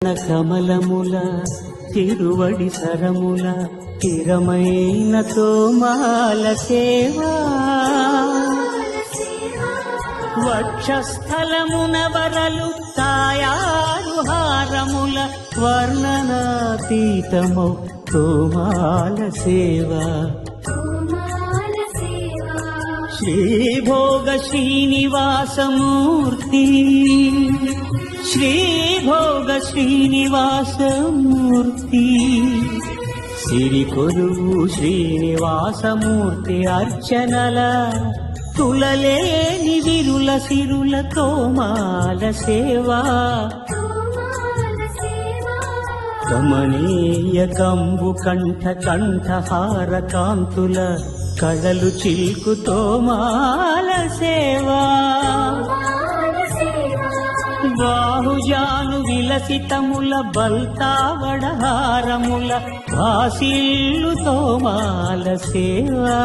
కమలముల తిరువడి సరముల తిరమైన తోమాల సేవా వక్షస్థలమున వరలు తాయారు హారముల వర్ణనాతీతమౌ తోమాల సేవా శ్రీభోగ శ్రీనివాసమూర్తి శ్రీభోగ శ్రీనివాసమూర్తి సిరి కొలువు శ్రీనివాసమూర్తి అర్చనల తులలేని విరుల సిరుల తోమాల సేవా కమనీయ కంబు కంఠ కంఠహార కాంతుల కళలు చిల్కు తోమాల సేవా బాహుజాను విలసితముల బల్తావడహారముల వాసిల్లు తోమాల సేవా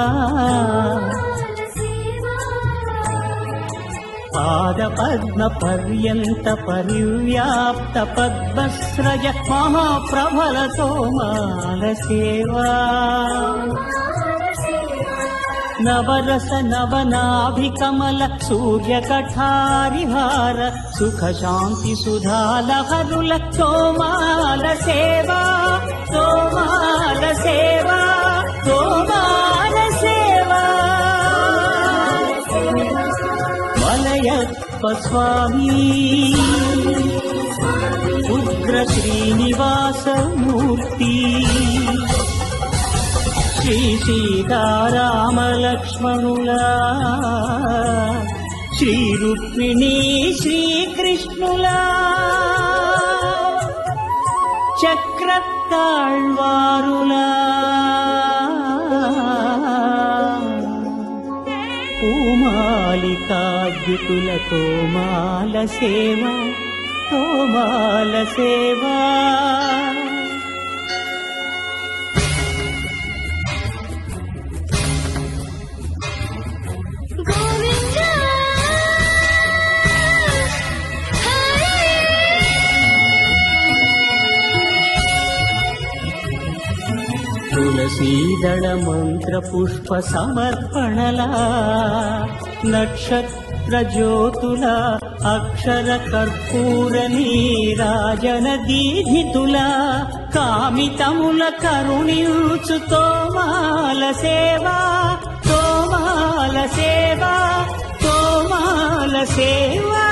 పాద పద్మ పర్యంత పరివ్యాప్త పద్మశ్రయ మహాప్రభల తోమాల సేవా నవరస నవనాభికమల సూర్యకఠారిహార సుఖ శాంతి సుధాలహరుల తోమాల సేవా తోమాల సేవా తోమాల సేవా మలయప్ప స్వామి ఉగ్ర శ్రీనివాసమూర్తి శ్రీ సీతారామలక్ష్మణులా శ్రీ రుక్మిణీ శ్రీకృష్ణులా చక్రతాళ్వారులా పూమాలికాద్యుతుల తోమాల సేవా తోమాల సేవా తులసీదళ మంత్ర పుష్ప సమర్పణలా నక్షత్ర జ్యోతుల అక్షర కర్పూర నీరాజన దీధితుల కామితముల కరుణించు తోమాల సేవా తోమాల సేవా తోమాల సేవా